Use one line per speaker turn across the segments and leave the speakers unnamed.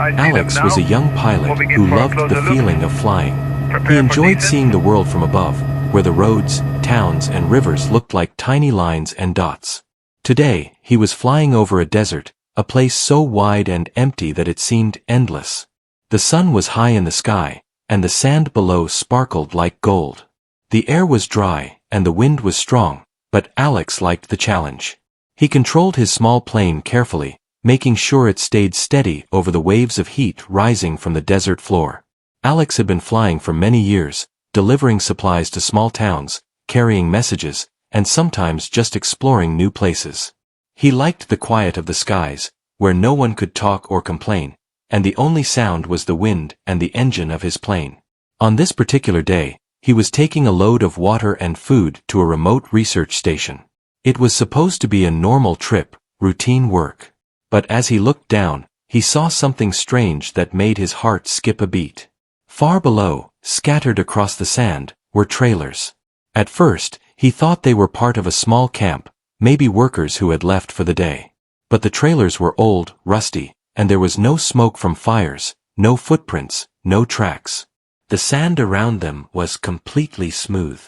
Alex was a young pilot who loved the feeling of flying. He enjoyed seeing the world from above, where the roads, towns, and rivers looked like tiny lines and dots. Today, he was flying over a desert, a place so wide and empty that it seemed endless. The sun was high in the sky, and the sand below sparkled like gold. The air was dry, and the wind was strong, but Alex liked the challenge. He controlled his small plane carefully, making sure it stayed steady over the waves of heat rising from the desert floor. Alex had been flying for many years, delivering supplies to small towns, carrying messages, and sometimes just exploring new places. He liked the quiet of the skies, where no one could talk or complain, and the only sound was the wind and the engine of his plane. On this particular day, he was taking a load of water and food to a remote research station. It was supposed to be a normal trip, routine work. But as he looked down, he saw something strange that made his heart skip a beat. Far below, scattered across the sand, were trailers. At first, he thought they were part of a small camp, maybe workers who had left for the day. But the trailers were old, rusty, and there was no smoke from fires, no footprints, no tracks. The sand around them was completely smooth.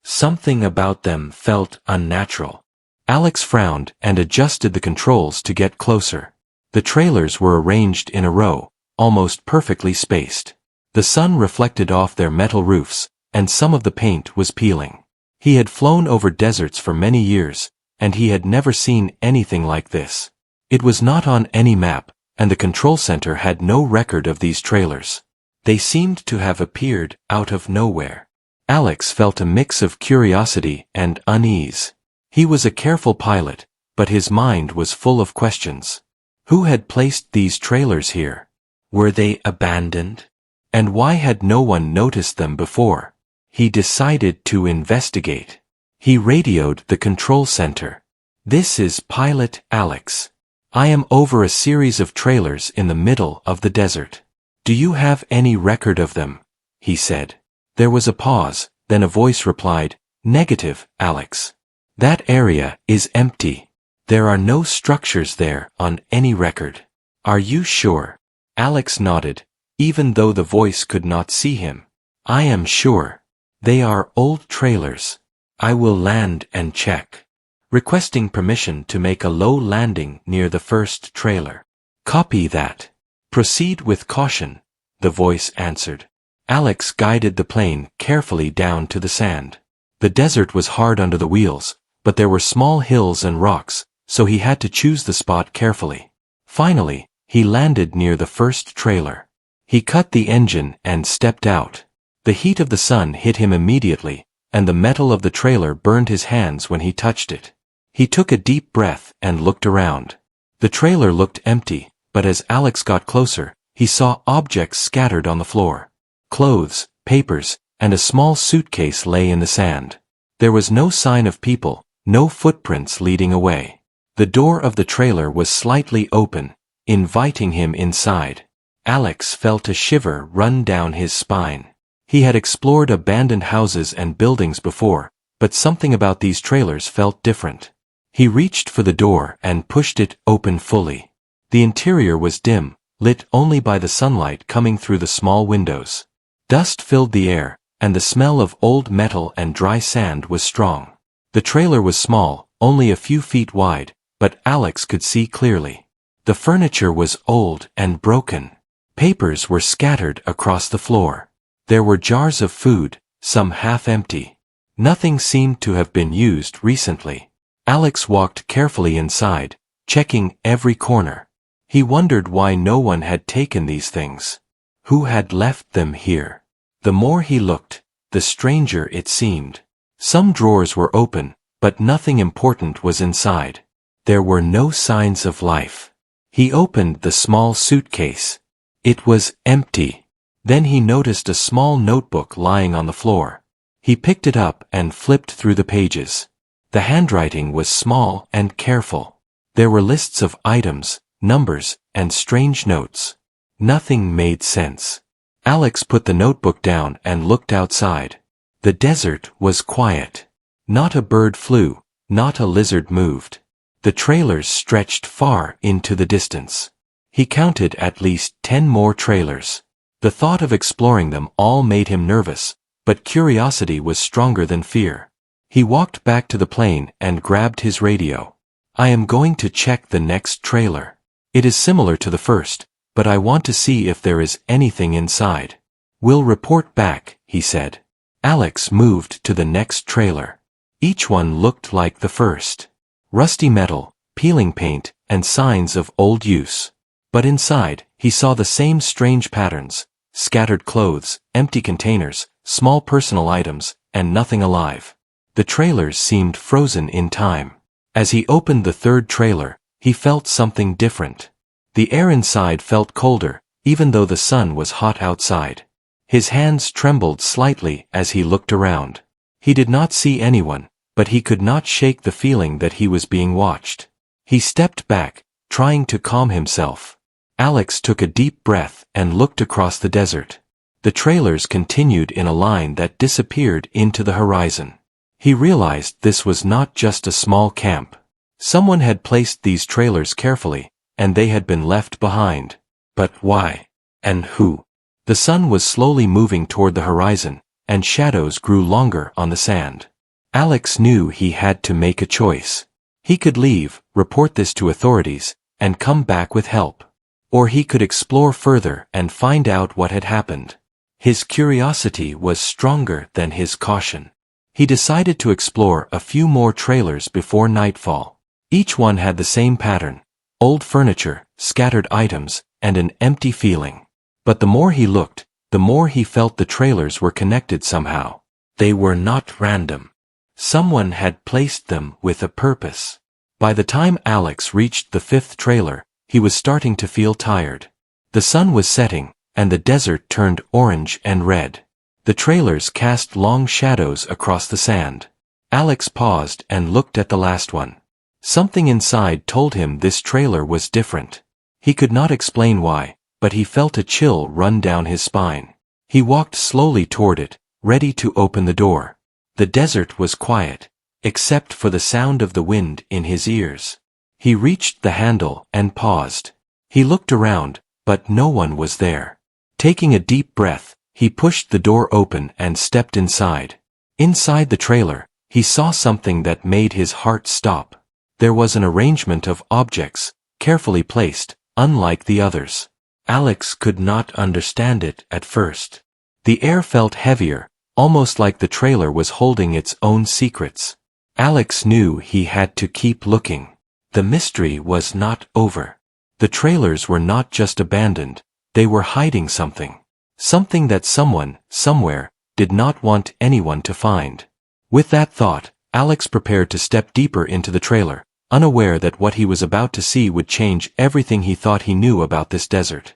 Something about them felt unnatural. Alex frowned and adjusted the controls to get closer. The trailers were arranged in a row, almost perfectly spaced. The sun reflected off their metal roofs, and some of the paint was peeling. He had flown over deserts for many years, and he had never seen anything like this. It was not on any map, and the control center had no record of these trailers. They seemed to have appeared out of nowhere. Alex felt a mix of curiosity and unease. He was a careful pilot, but his mind was full of questions. Who had placed these trailers here? Were they abandoned? And why had no one noticed them before? He decided to investigate. He radioed the control center. "This is Pilot Alex. I am over a series of trailers in the middle of the desert. Do you have any record of them?" he said. There was a pause, then a voice replied, "Negative, Alex. That area is empty. There are no structures there on any record." "Are you sure?" Alex nodded, even though the voice could not see him. "I am sure. They are old trailers. I will land and check." Requesting permission to make a low landing near the first trailer. "Copy that. Proceed with caution," the voice answered. Alex guided the plane carefully down to the sand. The desert was hard under the wheels, but there were small hills and rocks, so he had to choose the spot carefully. Finally, he landed near the first trailer. He cut the engine and stepped out. The heat of the sun hit him immediately, and the metal of the trailer burned his hands when he touched it. He took a deep breath and looked around. The trailer looked empty, but as Alex got closer, he saw objects scattered on the floor. Clothes, papers, and a small suitcase lay in the sand. There was no sign of people, no footprints leading away. The door of the trailer was slightly open, inviting him inside. Alex felt a shiver run down his spine. He had explored abandoned houses and buildings before, but something about these trailers felt different. He reached for the door and pushed it open fully. The interior was dim, lit only by the sunlight coming through the small windows. Dust filled the air, and the smell of old metal and dry sand was strong. The trailer was small, only a few feet wide, but Alex could see clearly. The furniture was old and broken. Papers were scattered across the floor. There were jars of food, some half empty. Nothing seemed to have been used recently. Alex walked carefully inside, checking every corner. He wondered why no one had taken these things. Who had left them here? The more he looked, the stranger it seemed. Some drawers were open, but nothing important was inside. There were no signs of life. He opened the small suitcase. It was empty. Then he noticed a small notebook lying on the floor. He picked it up and flipped through the pages. The handwriting was small and careful. There were lists of items, numbers, and strange notes. Nothing made sense. Alex put the notebook down and looked outside. The desert was quiet. Not a bird flew, not a lizard moved. The trailers stretched far into the distance. He counted at least 10 more trailers. The thought of exploring them all made him nervous, but curiosity was stronger than fear. He walked back to the plane and grabbed his radio. I am going to check the next trailer. It is similar to the first, but I want to see if there is anything inside. We'll report back, he said. Alex moved to the next trailer. Each one looked like the first. Rusty metal, peeling paint, and signs of old use. But inside, he saw the same strange patterns: scattered clothes, empty containers, small personal items, and nothing alive. The trailers seemed frozen in time. As he opened the third trailer, he felt something different. The air inside felt colder, even though the sun was hot outside. His hands trembled slightly as he looked around. He did not see anyone, but he could not shake the feeling that he was being watched. He stepped back, trying to calm himself. Alex took a deep breath and looked across the desert. The trailers continued in a line that disappeared into the horizon. He realized this was not just a small camp. Someone had placed these trailers carefully, and they had been left behind. But why? And who? The sun was slowly moving toward the horizon, and shadows grew longer on the sand. Alex knew he had to make a choice. He could leave, report this to authorities, and come back with help. Or he could explore further and find out what had happened. His curiosity was stronger than his caution. He decided to explore a few more trailers before nightfall. Each one had the same pattern: old furniture, scattered items, and an empty feeling. But the more he looked, the more he felt the trailers were connected somehow. They were not random. Someone had placed them with a purpose. By the time Alex reached the fifth trailer, he was starting to feel tired. The sun was setting, and the desert turned orange and red. The trailers cast long shadows across the sand. Alex paused and looked at the last one. Something inside told him this trailer was different. He could not explain why, but he felt a chill run down his spine. He walked slowly toward it, ready to open the door. The desert was quiet, except for the sound of the wind in his ears. He reached the handle and paused. He looked around, but no one was there. Taking a deep breath, he pushed the door open and stepped inside. Inside the trailer, he saw something that made his heart stop. There was an arrangement of objects, carefully placed, unlike the others. Alex could not understand it at first. The air felt heavier, almost like the trailer was holding its own secrets. Alex knew he had to keep looking. The mystery was not over. The trailers were not just abandoned, they were hiding something. Something that someone, somewhere, did not want anyone to find. With that thought, Alex prepared to step deeper into the trailer, unaware that what he was about to see would change everything he thought he knew about this desert.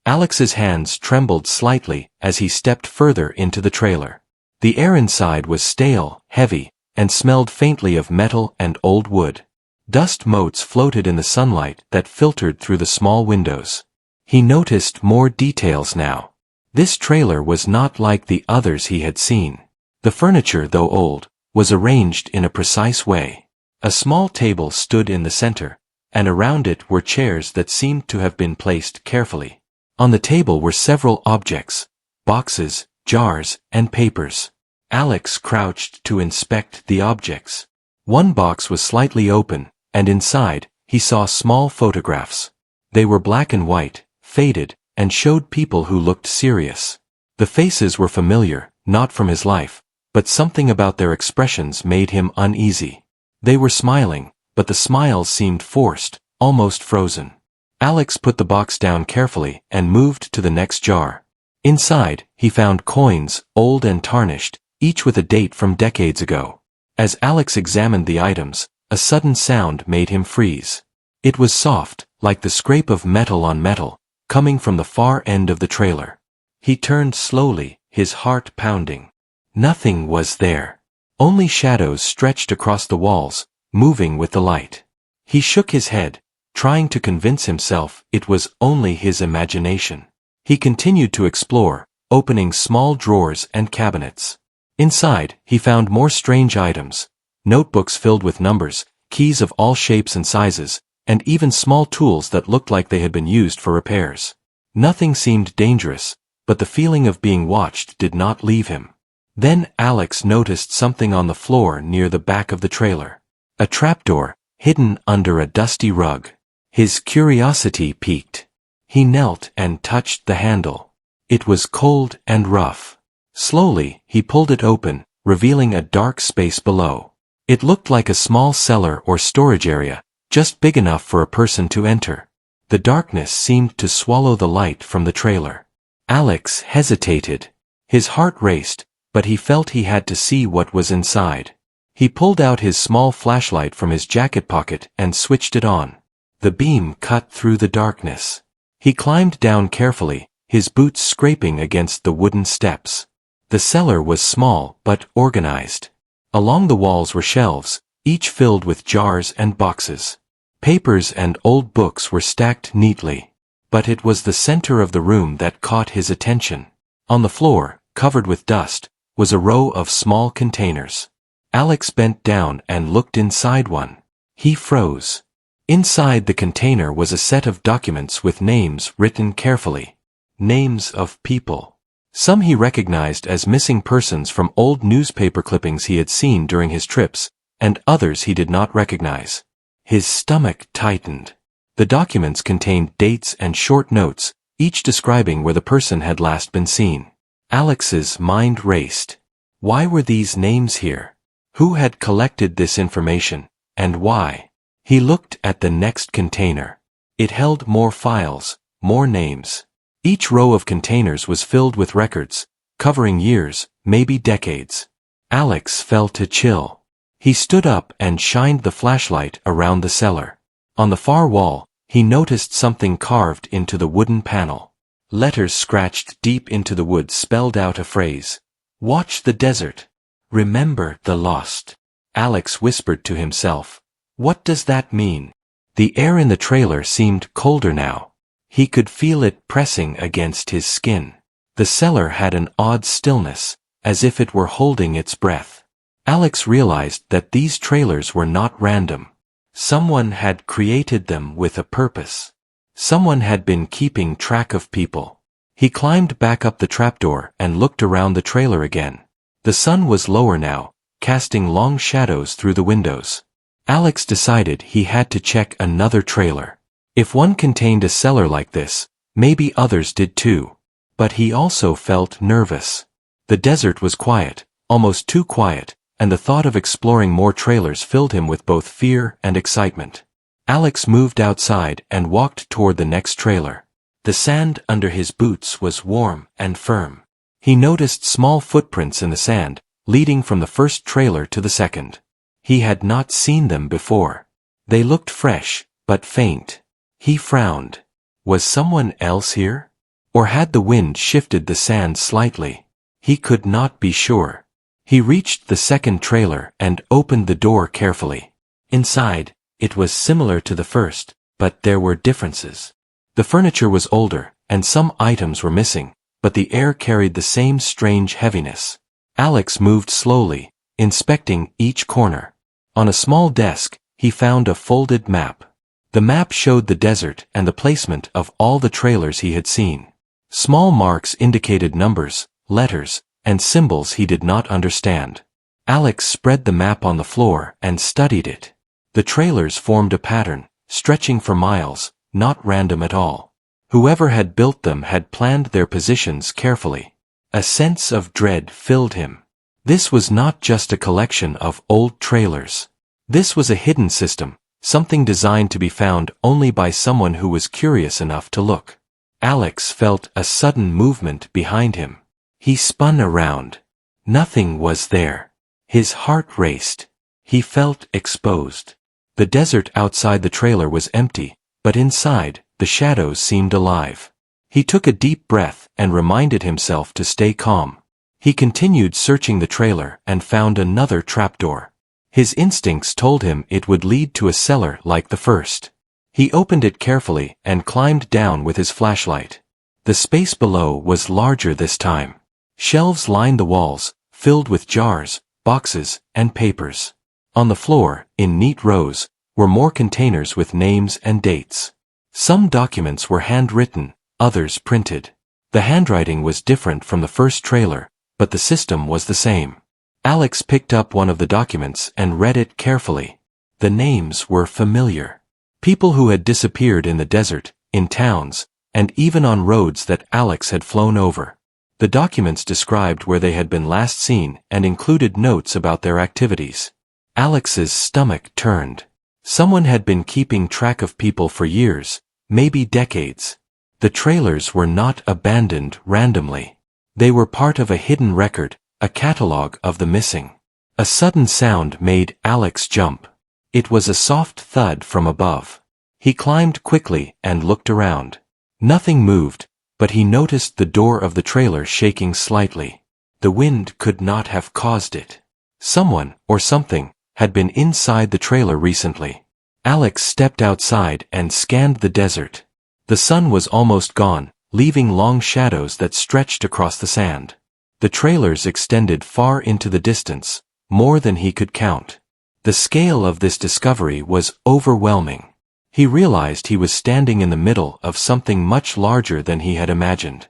Alex's hands trembled slightly as he stepped further into the trailer. The air inside was stale, heavy, and smelled faintly of metal and old wood. Dust motes floated in the sunlight that filtered through the small windows. He noticed more details now. This trailer was not like the others he had seen. The furniture, though old, was arranged in a precise way. A small table stood in the center, and around it were chairs that seemed to have been placed carefully. On the table were several objects: boxes, jars, and papers. Alex crouched to inspect the objects. One box was slightly open, and inside, he saw small photographs. They were black and white, faded, and showed people who looked serious. The faces were familiar, not from his life, but something about their expressions made him uneasy. They were smiling, but the smiles seemed forced, almost frozen. Alex put the box down carefully and moved to the next jar. Inside, he found coins, old and tarnished, each with a date from decades ago. As Alex examined the items, a sudden sound made him freeze. It was soft, like the scrape of metal on metal, coming from the far end of the trailer. He turned slowly, his heart pounding. Nothing was there. Only shadows stretched across the walls, moving with the light. He shook his head, trying to convince himself it was only his imagination. He continued to explore, opening small drawers and cabinets. Inside, he found more strange items: notebooks filled with numbers, keys of all shapes and sizes, and even small tools that looked like they had been used for repairs. Nothing seemed dangerous, but the feeling of being watched did not leave him. Then Alex noticed something on the floor near the back of the trailer. A trapdoor, hidden under a dusty rug. His curiosity piqued. He knelt and touched the handle. It was cold and rough. Slowly, he pulled it open, revealing a dark space below. It looked like a small cellar or storage area, just big enough for a person to enter. The darkness seemed to swallow the light from the trailer. Alex hesitated. His heart raced, but he felt he had to see what was inside. He pulled out his small flashlight from his jacket pocket and switched it on. The beam cut through the darkness. He climbed down carefully, his boots scraping against the wooden steps. The cellar was small but organized. Along the walls were shelves, each filled with jars and boxes. Papers and old books were stacked neatly. But it was the center of the room that caught his attention. On the floor, covered with dust, was a row of small containers. Alex bent down and looked inside one. He froze. Inside the container was a set of documents with names written carefully. Names of people. Some he recognized as missing persons from old newspaper clippings he had seen during his trips, and others he did not recognize. His stomach tightened. The documents contained dates and short notes, each describing where the person had last been seen. Alex's mind raced. Why were these names here? Who had collected this information, and why? He looked at the next container. It held more files, more names. Each row of containers was filled with records, covering years, maybe decades. Alex felt a chill. He stood up and shined the flashlight around the cellar. On the far wall, he noticed something carved into the wooden panel. Letters scratched deep into the wood spelled out a phrase. Watch the desert. Remember the lost. Alex whispered to himself. What does that mean? The air in the trailer seemed colder now. He could feel it pressing against his skin. The cellar had an odd stillness, as if it were holding its breath. Alex realized that these trailers were not random. Someone had created them with a purpose. Someone had been keeping track of people. He climbed back up the trapdoor and looked around the trailer again. The sun was lower now, casting long shadows through the windows. Alex decided he had to check another trailer. If one contained a cellar like this, maybe others did too. But he also felt nervous. The desert was quiet, almost too quiet, and the thought of exploring more trailers filled him with both fear and excitement. Alex moved outside and walked toward the next trailer. The sand under his boots was warm and firm. He noticed small footprints in the sand, leading from the first trailer to the second. He had not seen them before. They looked fresh, but faint. He frowned. Was someone else here? Or had the wind shifted the sand slightly? He could not be sure. He reached the second trailer and opened the door carefully. Inside, it was similar to the first, but there were differences. The furniture was older, and some items were missing, but the air carried the same strange heaviness. Alex moved slowly, inspecting each corner. On a small desk, he found a folded map. The map showed the desert and the placement of all the trailers he had seen. Small marks indicated numbers, letters, and symbols he did not understand. Alex spread the map on the floor and studied it. The trailers formed a pattern, stretching for miles, not random at all. Whoever had built them had planned their positions carefully. A sense of dread filled him. This was not just a collection of old trailers. This was a hidden system, something designed to be found only by someone who was curious enough to look. Alex felt a sudden movement behind him. He spun around. Nothing was there. His heart raced. He felt exposed. The desert outside the trailer was empty, but inside, the shadows seemed alive. He took a deep breath and reminded himself to stay calm. He continued searching the trailer and found another trapdoor. His instincts told him it would lead to a cellar like the first. He opened it carefully and climbed down with his flashlight. The space below was larger this time. Shelves lined the walls, filled with jars, boxes, and papers. On the floor, in neat rows, were more containers with names and dates. Some documents were handwritten, others printed. The handwriting was different from the first trailer, but the system was the same. Alex picked up one of the documents and read it carefully. The names were familiar. People who had disappeared in the desert, in towns, and even on roads that Alex had flown over. The documents described where they had been last seen and included notes about their activities. Alex's stomach turned. Someone had been keeping track of people for years, maybe decades. The trailers were not abandoned randomly. They were part of a hidden record, a catalogue of the missing. A sudden sound made Alex jump. It was a soft thud from above. He climbed quickly and looked around. Nothing moved, but he noticed the door of the trailer shaking slightly. The wind could not have caused it. Someone, or something, had been inside the trailer recently. Alex stepped outside and scanned the desert. The sun was almost gone, leaving long shadows that stretched across the sand. The trailers extended far into the distance, more than he could count. The scale of this discovery was overwhelming. He realized he was standing in the middle of something much larger than he had imagined.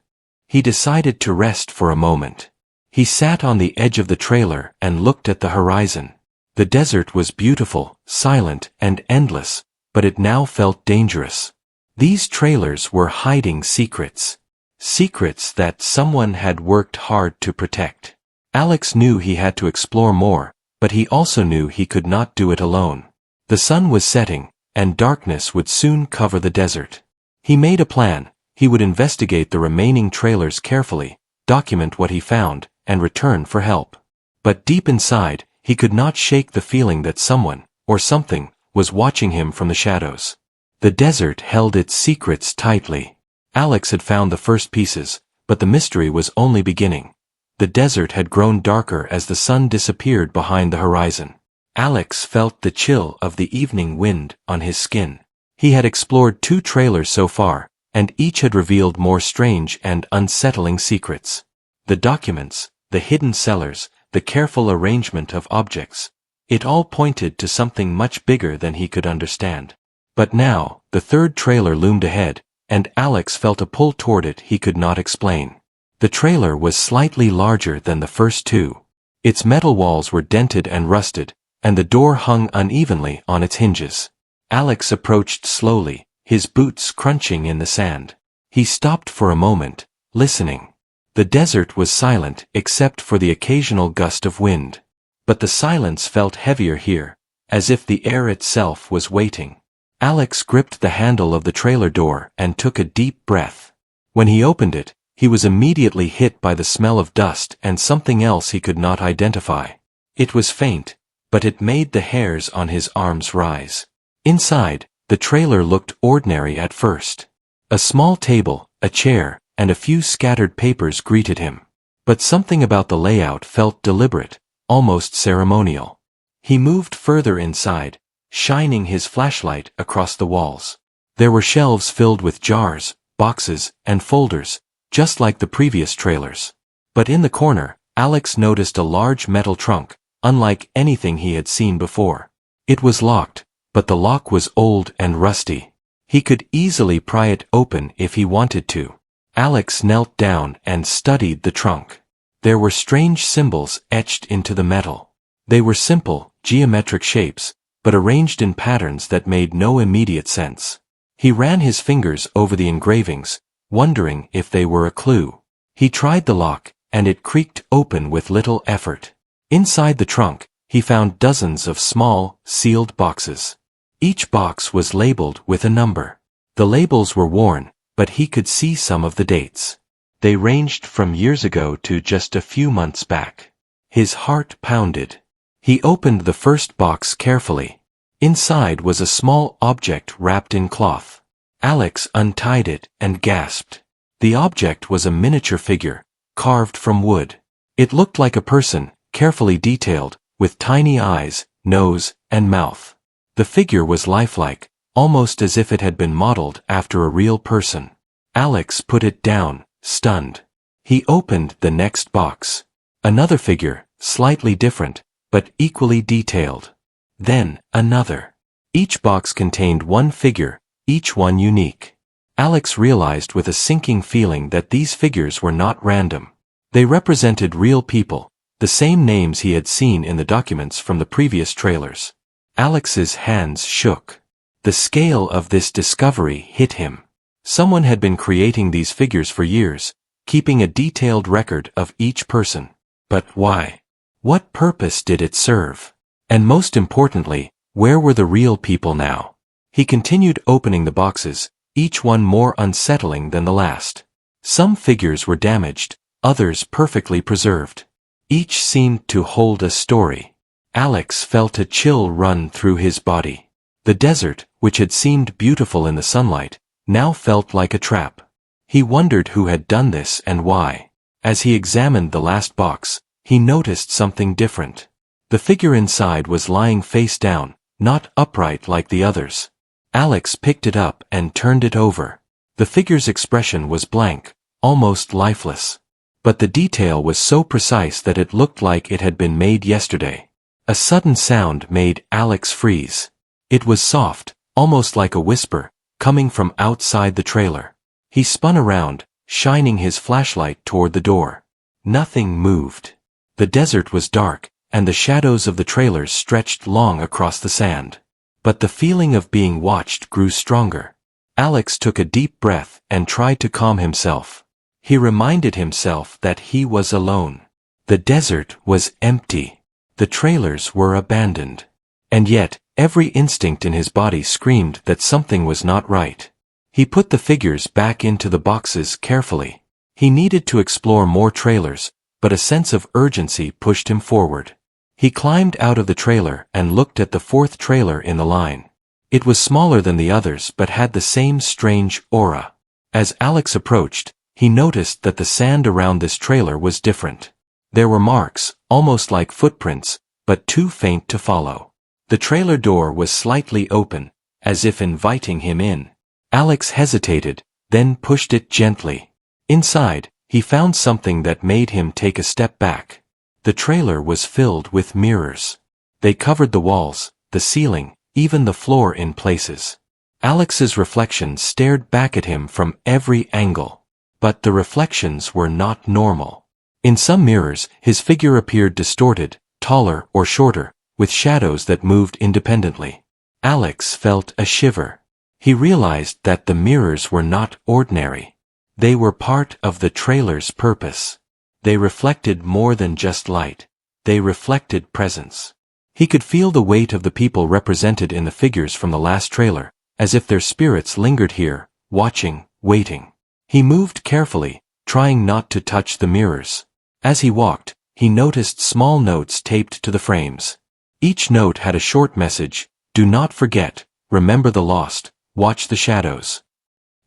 He decided to rest for a moment. He sat on the edge of the trailer and looked at the horizon. The desert was beautiful, silent, and endless, but it now felt dangerous. These trailers were hiding secrets. Secrets that someone had worked hard to protect. Alex knew he had to explore more, but he also knew he could not do it alone. The sun was setting, and darkness would soon cover the desert. He made a plan. He would investigate the remaining trailers carefully, document what he found, and return for help. But deep inside, he could not shake the feeling that someone, or something, was watching him from the shadows. The desert held its secrets tightly. Alex had found the first pieces, but the mystery was only beginning. The desert had grown darker as the sun disappeared behind the horizon. Alex felt the chill of the evening wind on his skin. He had explored 2 trailers so far, and each had revealed more strange and unsettling secrets. The documents, the hidden cellars, the careful arrangement of objects. It all pointed to something much bigger than he could understand. But now, the 3rd trailer loomed ahead, and Alex felt a pull toward it he could not explain. The trailer was slightly larger than the first 2. Its metal walls were dented and rusted, and the door hung unevenly on its hinges. Alex approached slowly, his boots crunching in the sand. He stopped for a moment, listening. The desert was silent except for the occasional gust of wind. But the silence felt heavier here, as if the air itself was waiting. Alex gripped the handle of the trailer door and took a deep breath. When he opened it, he was immediately hit by the smell of dust and something else he could not identify. It was faint, but it made the hairs on his arms rise. Inside, the trailer looked ordinary at first. A small table, a chair, and a few scattered papers greeted him. But something about the layout felt deliberate, almost ceremonial. He moved further inside, shining his flashlight across the walls. There were shelves filled with jars, boxes, and folders, just like the previous trailers. But in the corner, Alex noticed a large metal trunk, unlike anything he had seen before. It was locked, but the lock was old and rusty. He could easily pry it open if he wanted to. Alex knelt down and studied the trunk. There were strange symbols etched into the metal. They were simple, geometric shapes, but arranged in patterns that made no immediate sense. He ran his fingers over the engravings, wondering if they were a clue. He tried the lock, and it creaked open with little effort. Inside the trunk, he found dozens of small, sealed boxes. Each box was labeled with a number. The labels were worn, but he could see some of the dates. They ranged from years ago to just a few months back. His heart pounded. He opened the first box carefully. Inside was a small object wrapped in cloth. Alex untied it and gasped. The object was a miniature figure, carved from wood. It looked like a person, carefully detailed, with tiny eyes, nose, and mouth. The figure was lifelike, almost as if it had been modeled after a real person. Alex put it down, stunned. He opened the next box. Another figure, slightly different, but equally detailed. Then, another. Each box contained one figure, each one unique. Alex realized with a sinking feeling that these figures were not random. They represented real people, the same names he had seen in the documents from the previous trailers. Alex's hands shook. The scale of this discovery hit him. Someone had been creating these figures for years, keeping a detailed record of each person. But why? What purpose did it serve? And most importantly, where were the real people now? He continued opening the boxes, each one more unsettling than the last. Some figures were damaged, others perfectly preserved. Each seemed to hold a story. Alex felt a chill run through his body. The desert, which had seemed beautiful in the sunlight, now felt like a trap. He wondered who had done this and why. As he examined the last box, he noticed something different. The figure inside was lying face down, not upright like the others. Alex picked it up and turned it over. The figure's expression was blank, almost lifeless. But the detail was so precise that it looked like it had been made yesterday. A sudden sound made Alex freeze. It was soft, almost like a whisper, coming from outside the trailer. He spun around, shining his flashlight toward the door. Nothing moved. The desert was dark, and the shadows of the trailers stretched long across the sand. But the feeling of being watched grew stronger. Alex took a deep breath and tried to calm himself. He reminded himself that he was alone. The desert was empty. The trailers were abandoned. And yet, every instinct in his body screamed that something was not right. He put the figures back into the boxes carefully. He needed to explore more trailers, but a sense of urgency pushed him forward. He climbed out of the trailer and looked at the fourth trailer in the line. It was smaller than the others but had the same strange aura. As Alex approached, he noticed that the sand around this trailer was different. There were marks, almost like footprints, but too faint to follow. The trailer door was slightly open, as if inviting him in. Alex hesitated, then pushed it gently. Inside, he found something that made him take a step back. The trailer was filled with mirrors. They covered the walls, the ceiling, even the floor in places. Alex's reflection stared back at him from every angle. But the reflections were not normal. In some mirrors, his figure appeared distorted, taller or shorter, with shadows that moved independently. Alex felt a shiver. He realized that the mirrors were not ordinary. They were part of the trailer's purpose. They reflected more than just light. They reflected presence. He could feel the weight of the people represented in the figures from the last trailer, as if their spirits lingered here, watching, waiting. He moved carefully, trying not to touch the mirrors. As he walked, he noticed small notes taped to the frames. Each note had a short message: "Do not forget, remember the lost, watch the shadows."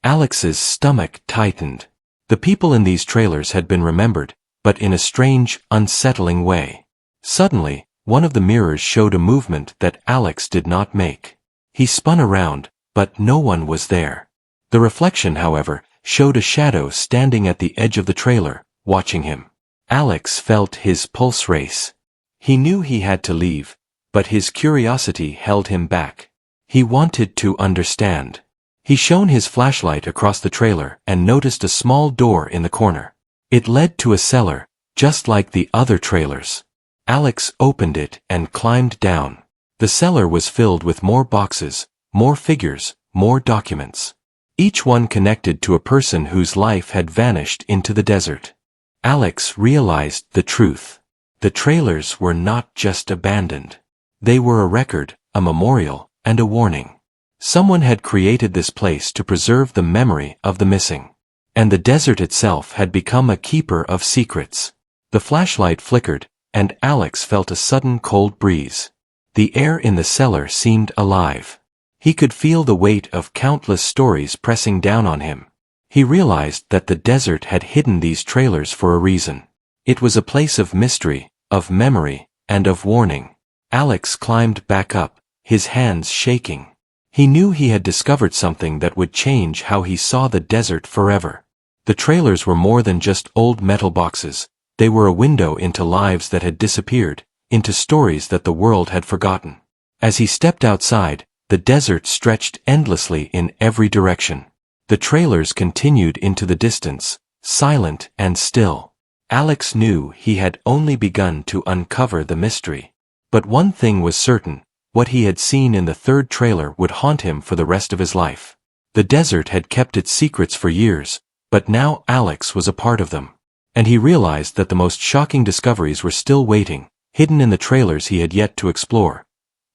Alex's stomach tightened. The people in these trailers had been remembered, but in a strange, unsettling way. Suddenly, one of the mirrors showed a movement that Alex did not make. He spun around, but no one was there. The reflection, however, showed a shadow standing at the edge of the trailer, watching him. Alex felt his pulse race. He knew he had to leave, but his curiosity held him back. He wanted to understand. He shone his flashlight across the trailer and noticed a small door in the corner. It led to a cellar, just like the other trailers. Alex opened it and climbed down. The cellar was filled with more boxes, more figures, more documents. Each one connected to a person whose life had vanished into the desert. Alex realized the truth. The trailers were not just abandoned. They were a record, a memorial, and a warning. Someone had created this place to preserve the memory of the missing. And the desert itself had become a keeper of secrets. The flashlight flickered, and Alex felt a sudden cold breeze. The air in the cellar seemed alive. He could feel the weight of countless stories pressing down on him. He realized that the desert had hidden these trailers for a reason. It was a place of mystery, of memory, and of warning. Alex climbed back up, his hands shaking. He knew he had discovered something that would change how he saw the desert forever. The trailers were more than just old metal boxes. They were a window into lives that had disappeared, into stories that the world had forgotten. As he stepped outside, the desert stretched endlessly in every direction. The trailers continued into the distance, silent and still. Alex knew he had only begun to uncover the mystery. But one thing was certain, what he had seen in the third trailer would haunt him for the rest of his life. The desert had kept its secrets for years, but now Alex was a part of them. And he realized that the most shocking discoveries were still waiting, hidden in the trailers he had yet to explore.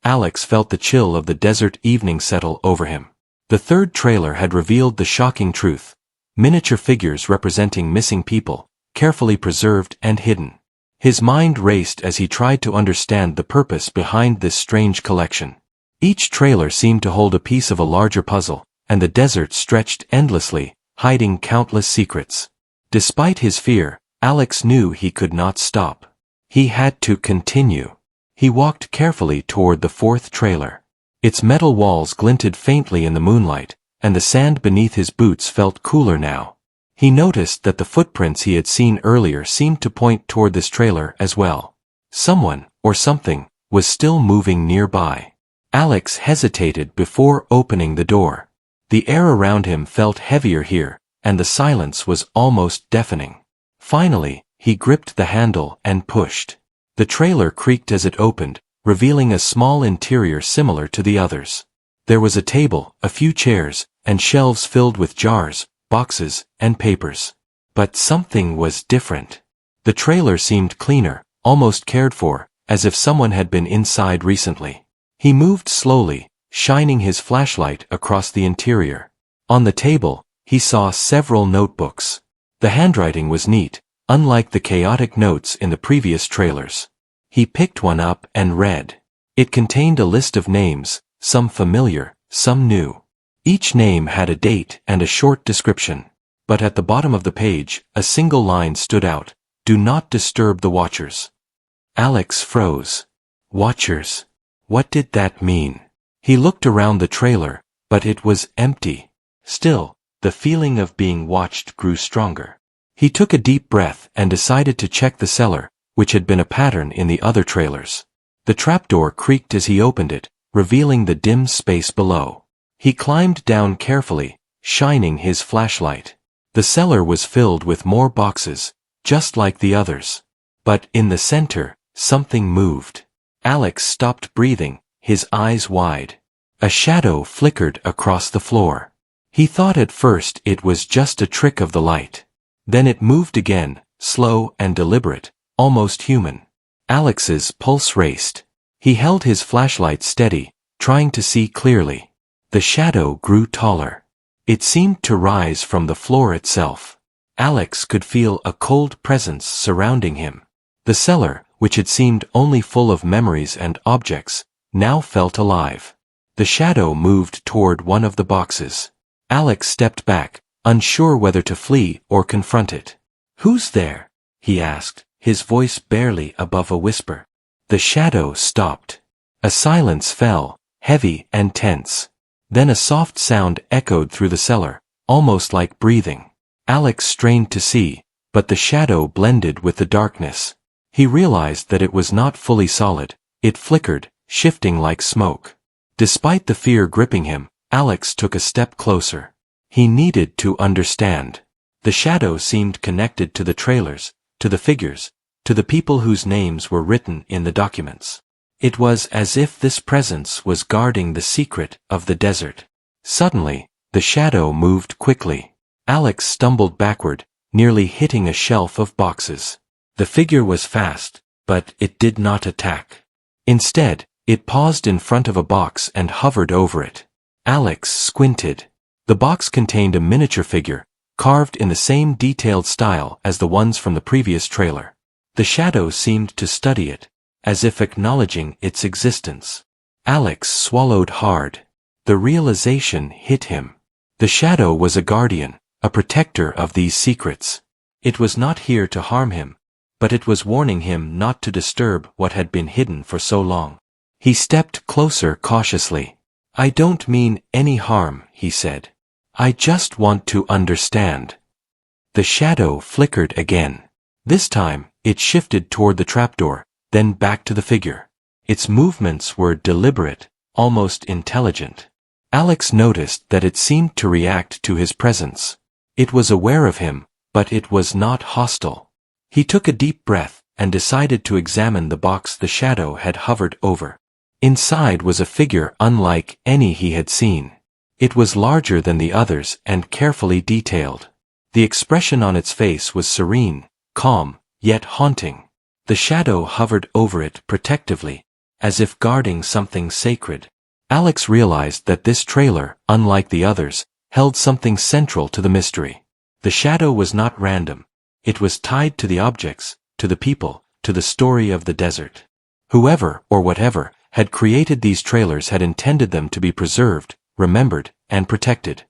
Alex felt the chill of the desert evening settle over him. The third trailer had revealed the shocking truth. Miniature figures representing missing people, carefully preserved and hidden. His mind raced as he tried to understand the purpose behind this strange collection. Each trailer seemed to hold a piece of a larger puzzle, and the desert stretched endlessly, hiding countless secrets. Despite his fear, Alex knew he could not stop. He had to continue. He walked carefully toward the fourth trailer. Its metal walls glinted faintly in the moonlight, and the sand beneath his boots felt cooler now. He noticed that the footprints he had seen earlier seemed to point toward this trailer as well. Someone, or something, was still moving nearby. Alex hesitated before opening the door. The air around him felt heavier here, and the silence was almost deafening. Finally, he gripped the handle and pushed. The trailer creaked as it opened, revealing a small interior similar to the others. There was a table, a few chairs, and shelves filled with jars, boxes, and papers. But something was different. The trailer seemed cleaner, almost cared for, as if someone had been inside recently. He moved slowly, shining his flashlight across the interior. On the table, he saw several notebooks. The handwriting was neat, unlike the chaotic notes in the previous trailers. He picked one up and read. It contained a list of names, some familiar, some new. Each name had a date and a short description. But at the bottom of the page, a single line stood out: "Do not disturb the watchers." Alex froze. Watchers? What did that mean? He looked around the trailer, but it was empty. Still, the feeling of being watched grew stronger. He took a deep breath and decided to check the cellar, which had been a pattern in the other trailers. The trapdoor creaked as he opened it, revealing the dim space below. He climbed down carefully, shining his flashlight. The cellar was filled with more boxes, just like the others. But in the center, something moved. Alex stopped breathing, his eyes wide. A shadow flickered across the floor. He thought at first it was just a trick of the light. Then it moved again, slow and deliberate, almost human. Alex's pulse raced. He held his flashlight steady, trying to see clearly. The shadow grew taller. It seemed to rise from the floor itself. Alex could feel a cold presence surrounding him. The cellar, which had seemed only full of memories and objects, now felt alive. The shadow moved toward one of the boxes. Alex stepped back, unsure whether to flee or confront it. "Who's there?" he asked, his voice barely above a whisper. The shadow stopped. A silence fell, heavy and tense. Then a soft sound echoed through the cellar, almost like breathing. Alex strained to see, but the shadow blended with the darkness. He realized that it was not fully solid. It flickered, shifting like smoke. Despite the fear gripping him, Alex took a step closer. He needed to understand. The shadow seemed connected to the trailers, to the figures, to the people whose names were written in the documents. It was as if this presence was guarding the secret of the desert. Suddenly, the shadow moved quickly. Alex stumbled backward, nearly hitting a shelf of boxes. The figure was fast, but it did not attack. Instead, it paused in front of a box and hovered over it. Alex squinted. The box contained a miniature figure, carved in the same detailed style as the ones from the previous trailer. The shadow seemed to study it, as if acknowledging its existence. Alex swallowed hard. The realization hit him. The shadow was a guardian, a protector of these secrets. It was not here to harm him, but it was warning him not to disturb what had been hidden for so long. He stepped closer cautiously. "I don't mean any harm," he said. "I just want to understand." The shadow flickered again. This time, it shifted toward the trapdoor, then back to the figure. Its movements were deliberate, almost intelligent. Alex noticed that it seemed to react to his presence. It was aware of him, but it was not hostile. He took a deep breath and decided to examine the box the shadow had hovered over. Inside was a figure unlike any he had seen. It was larger than the others and carefully detailed. The expression on its face was serene, calm, yet haunting. The shadow hovered over it protectively, as if guarding something sacred. Alex realized that this trailer, unlike the others, held something central to the mystery. The shadow was not random. It was tied to the objects, to the people, to the story of the desert. Whoever, or whatever, had created these trailers had intended them to be preserved, remembered, and protected.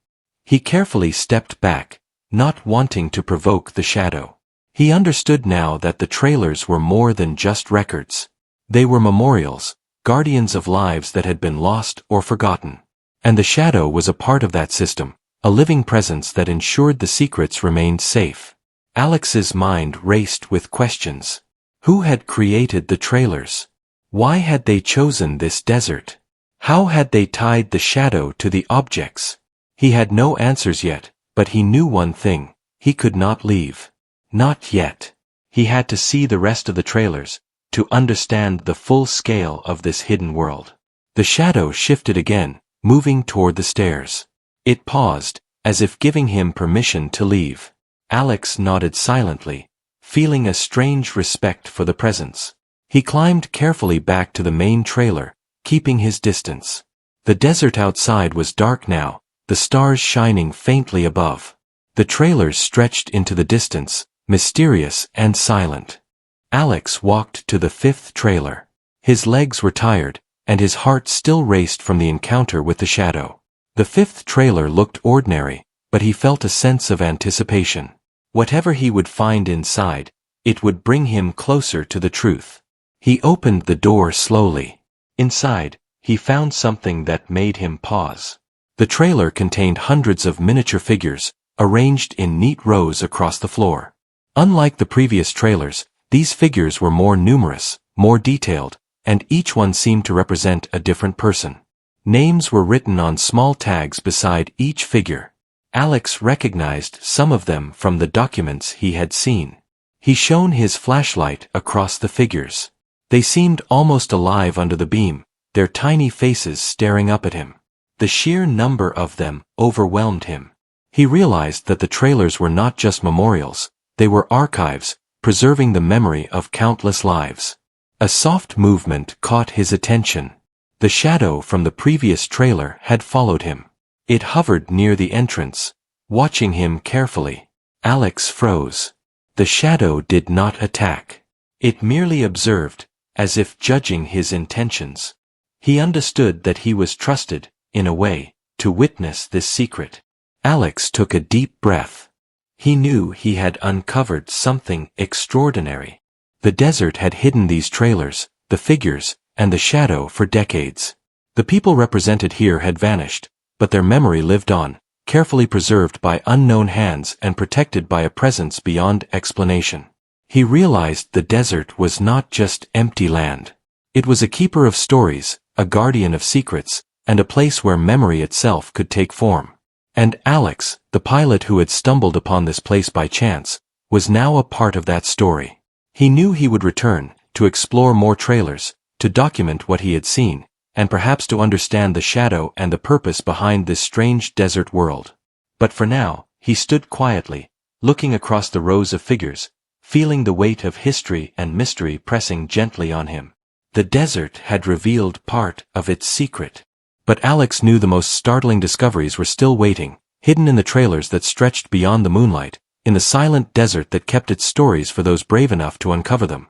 He carefully stepped back, not wanting to provoke the shadow. He understood now that the trailers were more than just records. They were memorials, guardians of lives that had been lost or forgotten. And the shadow was a part of that system, a living presence that ensured the secrets remained safe. Alex's mind raced with questions. Who had created the trailers? Why had they chosen this desert? How had they tied the shadow to the objects? He had no answers yet, but he knew one thing: he could not leave. Not yet. He had to see the rest of the trailers, to understand the full scale of this hidden world. The shadow shifted again, moving toward the stairs. It paused, as if giving him permission to leave. Alex nodded silently, feeling a strange respect for the presence. He climbed carefully back to the main trailer, keeping his distance. The desert outside was dark now, the stars shining faintly above. The trailers stretched into the distance, mysterious and silent. Alex walked to the fifth trailer. His legs were tired, and his heart still raced from the encounter with the shadow. The fifth trailer looked ordinary, but he felt a sense of anticipation. Whatever he would find inside, it would bring him closer to the truth. He opened the door slowly. Inside, he found something that made him pause. The trailer contained hundreds of miniature figures, arranged in neat rows across the floor. Unlike the previous trailers, these figures were more numerous, more detailed, and each one seemed to represent a different person. Names were written on small tags beside each figure. Alex recognized some of them from the documents he had seen. He shone his flashlight across the figures. They seemed almost alive under the beam, their tiny faces staring up at him. The sheer number of them overwhelmed him. He realized that the trailers were not just memorials, they were archives, preserving the memory of countless lives. A soft movement caught his attention. The shadow from the previous trailer had followed him. It hovered near the entrance, watching him carefully. Alex froze. The shadow did not attack. It merely observed, as if judging his intentions. He understood that he was trusted, in a way, to witness this secret. Alex took a deep breath. He knew he had uncovered something extraordinary. The desert had hidden these trailers, the figures, and the shadow for decades. The people represented here had vanished, but their memory lived on, carefully preserved by unknown hands and protected by a presence beyond explanation. He realized the desert was not just empty land. It was a keeper of stories, a guardian of secrets, and a place where memory itself could take form. And Alex, the pilot who had stumbled upon this place by chance, was now a part of that story. He knew he would return, to explore more trailers, to document what he had seen, and perhaps to understand the shadow and the purpose behind this strange desert world. But for now, he stood quietly, looking across the rows of figures, feeling the weight of history and mystery pressing gently on him. The desert had revealed part of its secret. But Alex knew the most startling discoveries were still waiting, hidden in the trailers that stretched beyond the moonlight, in the silent desert that kept its stories for those brave enough to uncover them.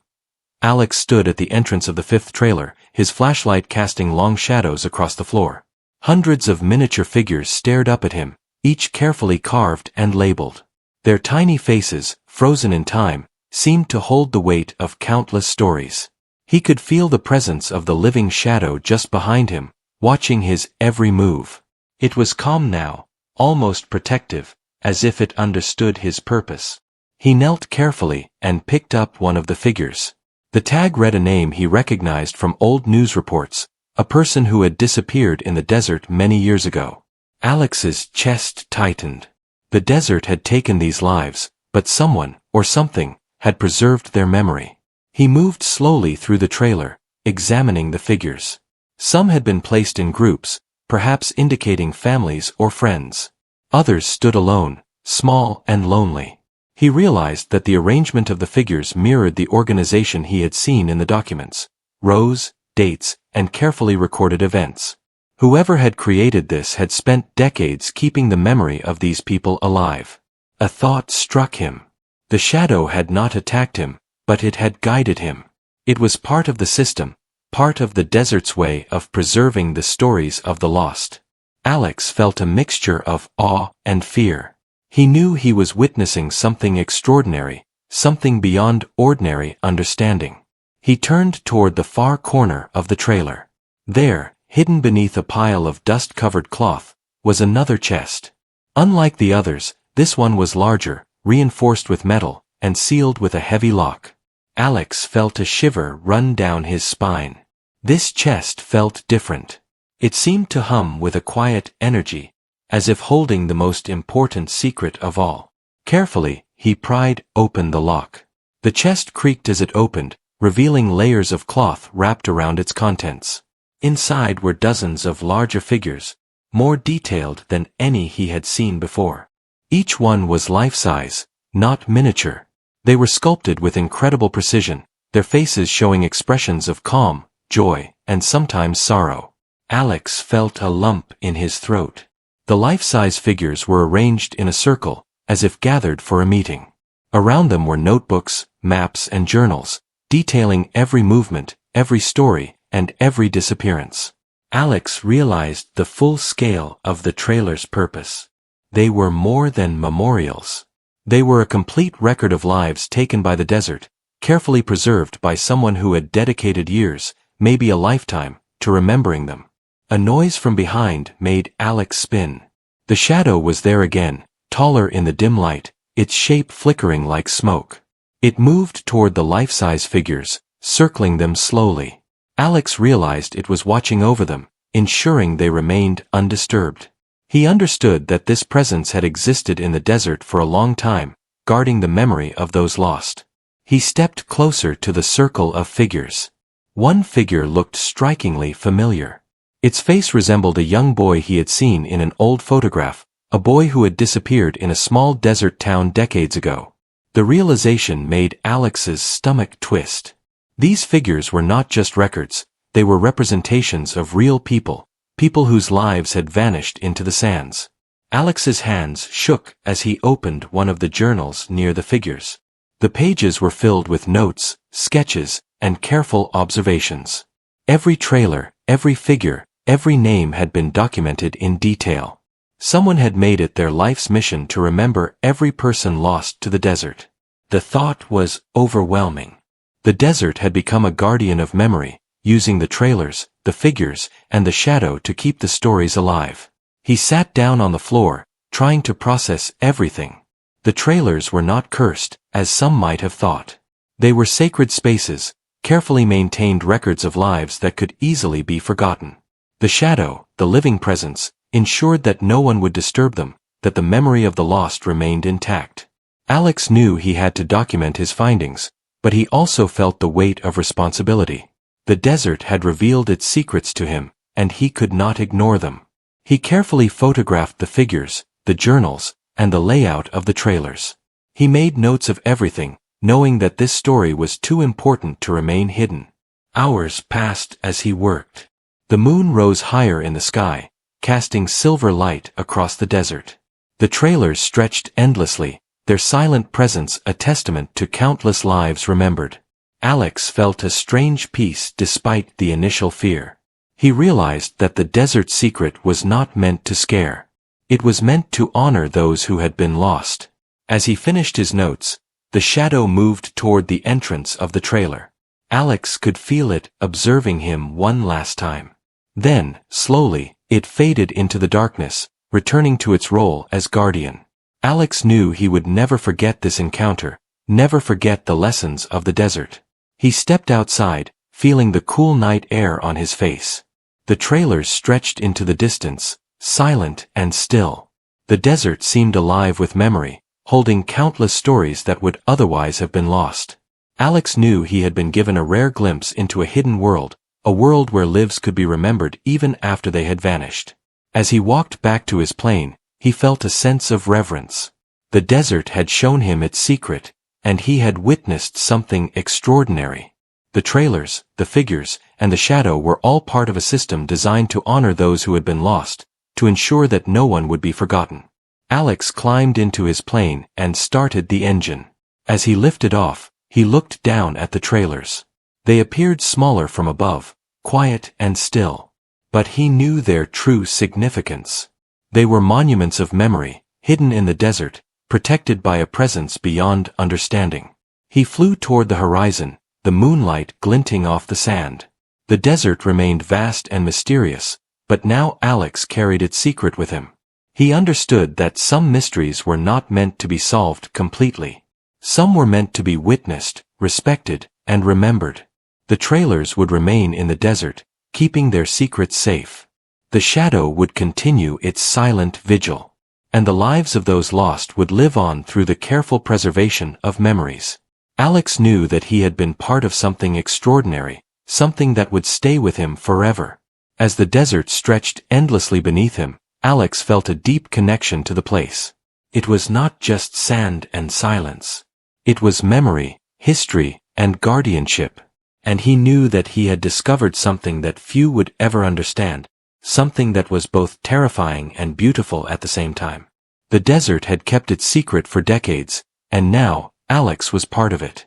Alex stood at the entrance of the fifth trailer, his flashlight casting long shadows across the floor. Hundreds of miniature figures stared up at him, each carefully carved and labeled. Their tiny faces, frozen in time, seemed to hold the weight of countless stories. He could feel the presence of the living shadow just behind him, watching his every move. It was calm now, almost protective, as if it understood his purpose. He knelt carefully and picked up one of the figures. The tag read a name he recognized from old news reports, a person who had disappeared in the desert many years ago. Alex's chest tightened. The desert had taken these lives, but someone, or something, had preserved their memory. He moved slowly through the trailer, examining the figures. Some had been placed in groups, perhaps indicating families or friends. Others stood alone, small and lonely. He realized that the arrangement of the figures mirrored the organization he had seen in the documents: rows, dates, and carefully recorded events. Whoever had created this had spent decades keeping the memory of these people alive. A thought struck him. The shadow had not attacked him, but it had guided him. It was part of the system, part of the desert's way of preserving the stories of the lost. Alex felt a mixture of awe and fear. He knew he was witnessing something extraordinary, something beyond ordinary understanding. He turned toward the far corner of the trailer. There, hidden beneath a pile of dust-covered cloth, was another chest. Unlike the others, this one was larger, reinforced with metal, and sealed with a heavy lock. Alex felt a shiver run down his spine. This chest felt different. It seemed to hum with a quiet energy, as if holding the most important secret of all. Carefully, he pried open the lock. The chest creaked as it opened, revealing layers of cloth wrapped around its contents. Inside were dozens of larger figures, more detailed than any he had seen before. Each one was life-size, not miniature. They were sculpted with incredible precision, their faces showing expressions of calm, joy, and sometimes sorrow. Alex felt a lump in his throat. The life-size figures were arranged in a circle, as if gathered for a meeting. Around them were notebooks, maps, and journals, detailing every movement, every story, and every disappearance. Alex realized the full scale of the trailer's purpose. They were more than memorials. They were a complete record of lives taken by the desert, carefully preserved by someone who had dedicated years, maybe a lifetime, to remembering them. A noise from behind made Alex spin. The shadow was there again, taller in the dim light, its shape flickering like smoke. It moved toward the life-size figures, circling them slowly. Alex realized it was watching over them, ensuring they remained undisturbed. He understood that this presence had existed in the desert for a long time, guarding the memory of those lost. He stepped closer to the circle of figures. One figure looked strikingly familiar. Its face resembled a young boy he had seen in an old photograph, a boy who had disappeared in a small desert town decades ago. The realization made Alex's stomach twist. These figures were not just records, they were representations of real people, people whose lives had vanished into the sands. Alex's hands shook as he opened one of the journals near the figures. The pages were filled with notes, sketches, and careful observations. Every trailer, every figure, every name had been documented in detail. Someone had made it their life's mission to remember every person lost to the desert. The thought was overwhelming. The desert had become a guardian of memory, using the trailers, the figures, and the shadow to keep the stories alive. He sat down on the floor, trying to process everything. The trailers were not cursed, as some might have thought. They were sacred spaces, carefully maintained records of lives that could easily be forgotten. The shadow, the living presence, ensured that no one would disturb them, that the memory of the lost remained intact. Alex knew he had to document his findings, but he also felt the weight of responsibility. The desert had revealed its secrets to him, and he could not ignore them. He carefully photographed the figures, the journals, and the layout of the trailers. He made notes of everything, knowing that this story was too important to remain hidden. Hours passed as he worked. The moon rose higher in the sky, casting silver light across the desert. The trailers stretched endlessly, their silent presence a testament to countless lives remembered. Alex felt a strange peace despite the initial fear. He realized that the desert secret was not meant to scare. It was meant to honor those who had been lost. As he finished his notes, the shadow moved toward the entrance of the trailer. Alex could feel it observing him one last time. Then, slowly, it faded into the darkness, returning to its role as guardian. Alex knew he would never forget this encounter, never forget the lessons of the desert. He stepped outside, feeling the cool night air on his face. The trailers stretched into the distance, silent and still. The desert seemed alive with memory, holding countless stories that would otherwise have been lost. Alex knew he had been given a rare glimpse into a hidden world, a world where lives could be remembered even after they had vanished. As he walked back to his plane, he felt a sense of reverence. The desert had shown him its secret, and he had witnessed something extraordinary. The trailers, the figures, and the shadow were all part of a system designed to honor those who had been lost, to ensure that no one would be forgotten. Alex climbed into his plane and started the engine. As he lifted off, he looked down at the trailers. They appeared smaller from above, quiet and still. But he knew their true significance. They were monuments of memory, hidden in the desert, protected by a presence beyond understanding. He flew toward the horizon, the moonlight glinting off the sand. The desert remained vast and mysterious, but now Alex carried its secret with him. He understood that some mysteries were not meant to be solved completely. Some were meant to be witnessed, respected, and remembered. The trailers would remain in the desert, keeping their secrets safe. The shadow would continue its silent vigil. And the lives of those lost would live on through the careful preservation of memories. Alex knew that he had been part of something extraordinary, something that would stay with him forever. As the desert stretched endlessly beneath him, Alex felt a deep connection to the place. It was not just sand and silence. It was memory, history, and guardianship. And he knew that he had discovered something that few would ever understand, something that was both terrifying and beautiful at the same time. The desert had kept its secret for decades, and now, Alex was part of it.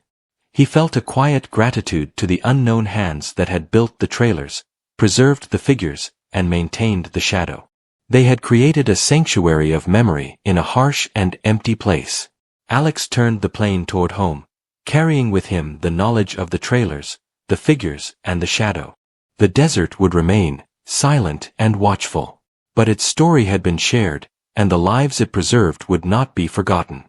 He felt a quiet gratitude to the unknown hands that had built the trailers, preserved the figures, and maintained the shadow. They had created a sanctuary of memory in a harsh and empty place. Alex turned the plane toward home, carrying with him the knowledge of the trailers, the figures, and the shadow. The desert would remain, silent and watchful. But its story had been shared, and the lives it preserved would not be forgotten.